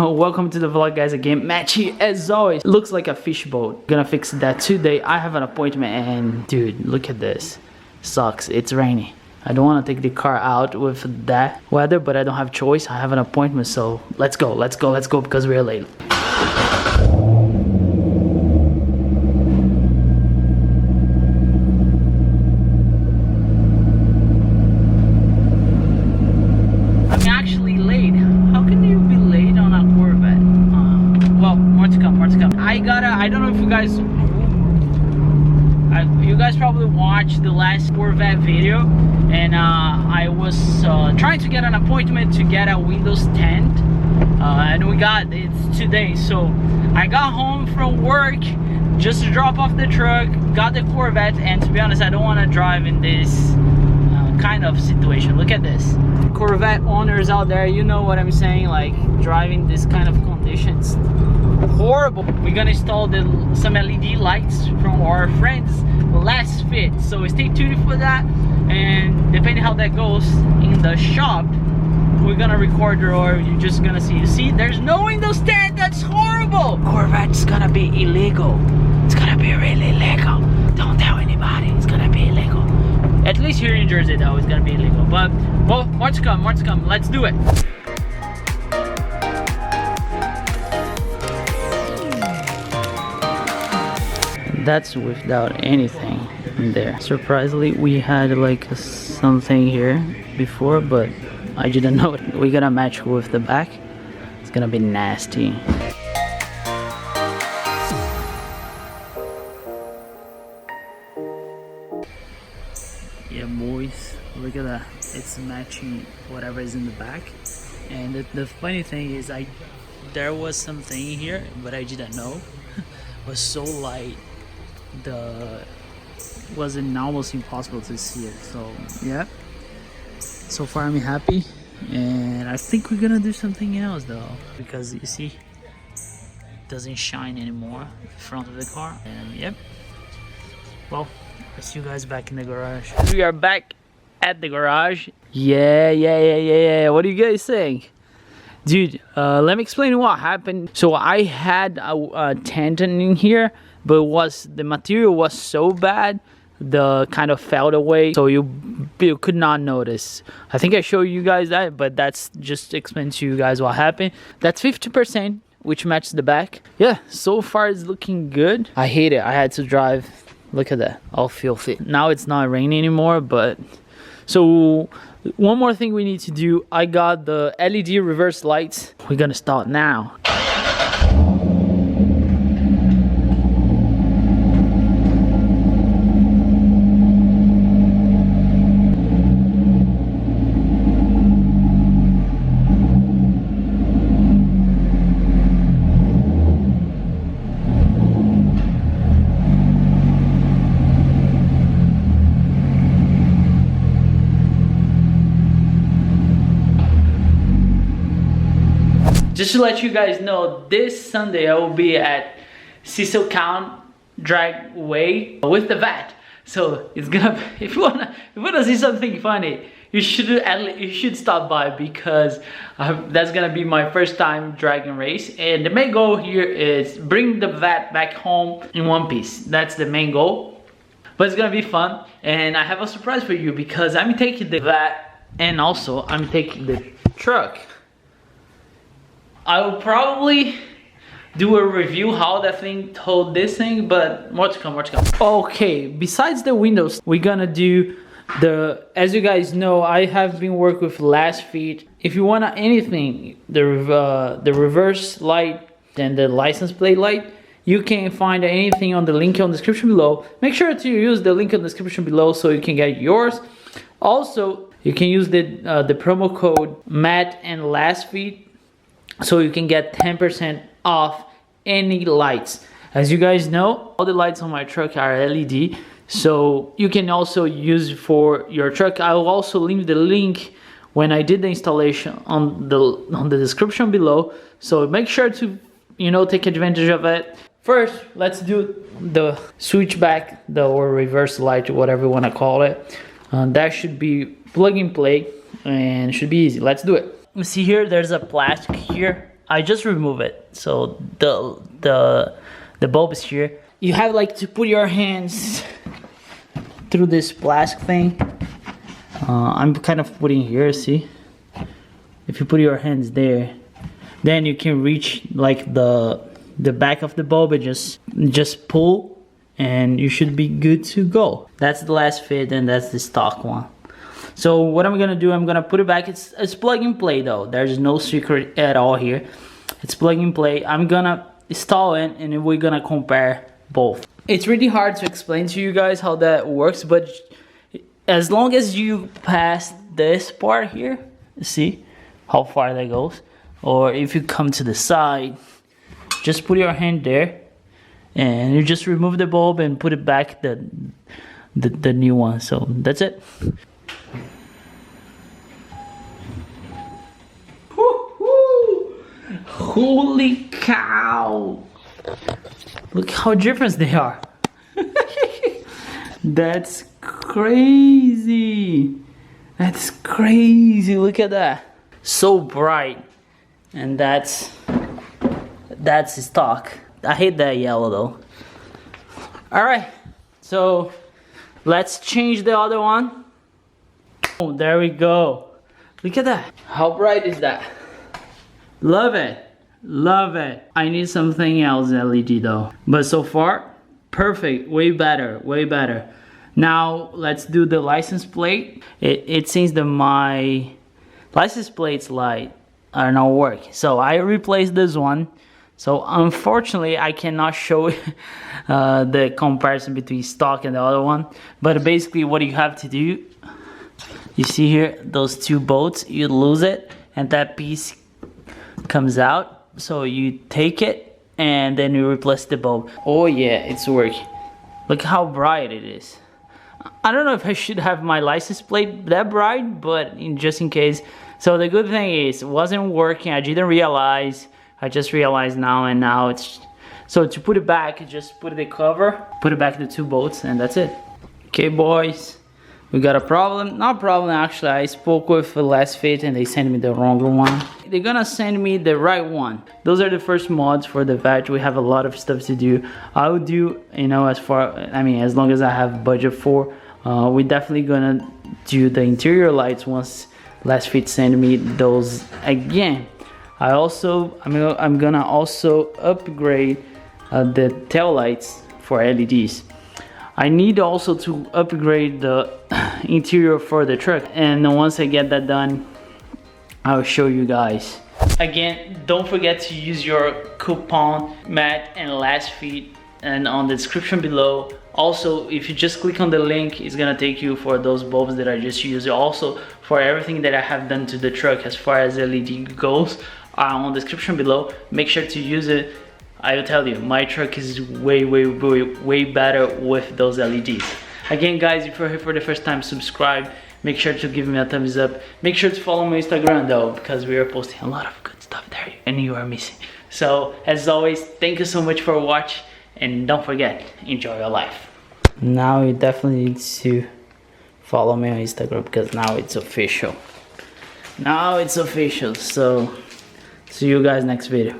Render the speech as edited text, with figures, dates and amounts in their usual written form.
Welcome to the vlog, guys. Again, Matchy as always. Looks like a fish boat. Gonna fix that today. I have an appointment and dude, look at this. Sucks, it's rainy. I don't want to take the car out with that weather, but I don't have choice. I have an appointment, so let's go because we're late. I don't know if you guys probably watched the last Corvette video, and I was trying to get an appointment to get a Windows 10, and we got it's today. So I got home from work just to drop off the truck, got the Corvette, and to be honest, I don't want to drive in this kind of situation. Look at this. Corvette owners out there, you know what I'm saying, like driving this kind of conditions, horrible. We're gonna install some LED lights from our friends LASFIT, so stay tuned for that, and depending how that goes in the shop, we're gonna record, or you're just gonna see there's no Windows 10. That's horrible. Corvette's gonna be illegal. It's gonna be really illegal. Don't tell anybody. It's gonna be illegal. At least here in Jersey though, it's gonna be illegal. But well, more to come, let's do it. That's without anything in there. Surprisingly, we had like something here before, but I didn't know it. We're gonna match with the back. It's gonna be nasty. Yeah, boys, look at that. It's matching whatever is in the back. And the funny thing is, there was something here, but I didn't know. It was so light. Wasn't almost impossible to see it. So yeah, so far I'm happy, and I think we're gonna do something else though, because you see it doesn't shine anymore in front of the car. And yep, well, I'll see you guys back in the garage. We are back at the garage. Yeah, what are you guys saying? Dude, let me explain what happened. So I had a tendon in here, but the material was so bad, the kind of fell away, so you could not notice. I think I showed you guys that, but that's just to explain to you guys what happened. That's 50%, which matches the back. Yeah, so far it's looking good. I hate it. I had to drive. Look at that, all filthy. Now it's not raining anymore, but so one more thing we need to do. I got the LED reverse lights. We're gonna start now. Just to let you guys know, this Sunday I will be at Cecil Count Dragway with the VAT. So it's gonna, if you wanna see something funny, you should stop by, because that's gonna be my first time dragging race. And the main goal here is bring the VAT back home in one piece. That's the main goal. But it's gonna be fun, and I have a surprise for you, because I'm taking the VAT and also I'm taking the truck. I will probably do a review how that thing towed this thing, but more to come. Okay, besides the windows, we're gonna do as you guys know, I have been working with LASFIT. If you want anything, the reverse light and the license plate light, you can find anything on the link on the description below. Make sure to use the link in the description below so you can get yours. Also, you can use the promo code Matt and LASFIT, so you can get 10% off any lights. As you guys know, all the lights on my truck are LED, so you can also use for your truck. I will also leave the link when I did the installation on the description below, so make sure to take advantage of it. First, let's do the switchback, or reverse light, whatever you want to call it. That should be plug and play and should be easy. Let's do it. You see here, there's a plastic here I just remove it. So the bulb is here. You have like to put your hands through this plastic thing. I'm kind of putting here, see? If you put your hands there, then you can reach like the back of the bulb and just pull, and you should be good to go. That's the LASFIT, and that's the stock one. So what I'm gonna do, I'm gonna put it back. It's plug and play though. There's no secret at all here. It's plug and play. I'm gonna install it, and we're gonna compare both. It's really hard to explain to you guys how that works, but as long as you pass this part here, see how far that goes, or if you come to the side, just put your hand there and you just remove the bulb and put it back the new one. So that's it. Holy cow, look how different they are. That's crazy. That's crazy. Look at that. So bright. And that's stock. I hate that yellow though. Alright, so let's change the other one. Oh, there we go. Look at that. How bright is that? Love it. Love it. I need something else LED though. But so far, perfect. Way better. Way better. Now let's do the license plate. It seems that my license plates light are not working. So I replaced this one. So unfortunately I cannot show the comparison between stock and the other one. But basically what you have to do, you see here those two bolts, you lose it and that piece comes out. So you take it and then you replace the bulb. Oh yeah, it's working. Look how bright it is. I don't know if I should have my license plate that bright, but just in case. So the good thing is it wasn't working. I didn't realize. I just realized now, and now it's... So to put it back, just put the cover, put it back the two bolts, and that's it. Okay boys, we got a problem. Not a problem actually, I spoke with LASFIT and they sent me the wrong one. They're gonna send me the right one. Those are the first mods for the Vette. We have a lot of stuff to do. I'll do, you know, as long as I have budget for. We're definitely gonna do the interior lights once LASFIT send me those again. I'm gonna also upgrade the tail lights for LEDs. I need also to upgrade the interior for the truck, and once I get that done, I'll show you guys. Again, don't forget to use your coupon Matt and LASFIT, and on the description below. Also, if you just click on the link, it's gonna take you for those bulbs that I just used. Also, for everything that I have done to the truck as far as LED goes, on the description below. Make sure to use it. I will tell you, my truck is way better with those LEDs. Again guys, if you're here for the first time, subscribe. Make sure to give me a thumbs up. Make sure to follow my Instagram though, because we are posting a lot of good stuff there and you are missing. So as always, thank you so much for watching, and don't forget, enjoy your life. Now you definitely need to follow me on Instagram, because now it's official. Now it's official. So see you guys next video.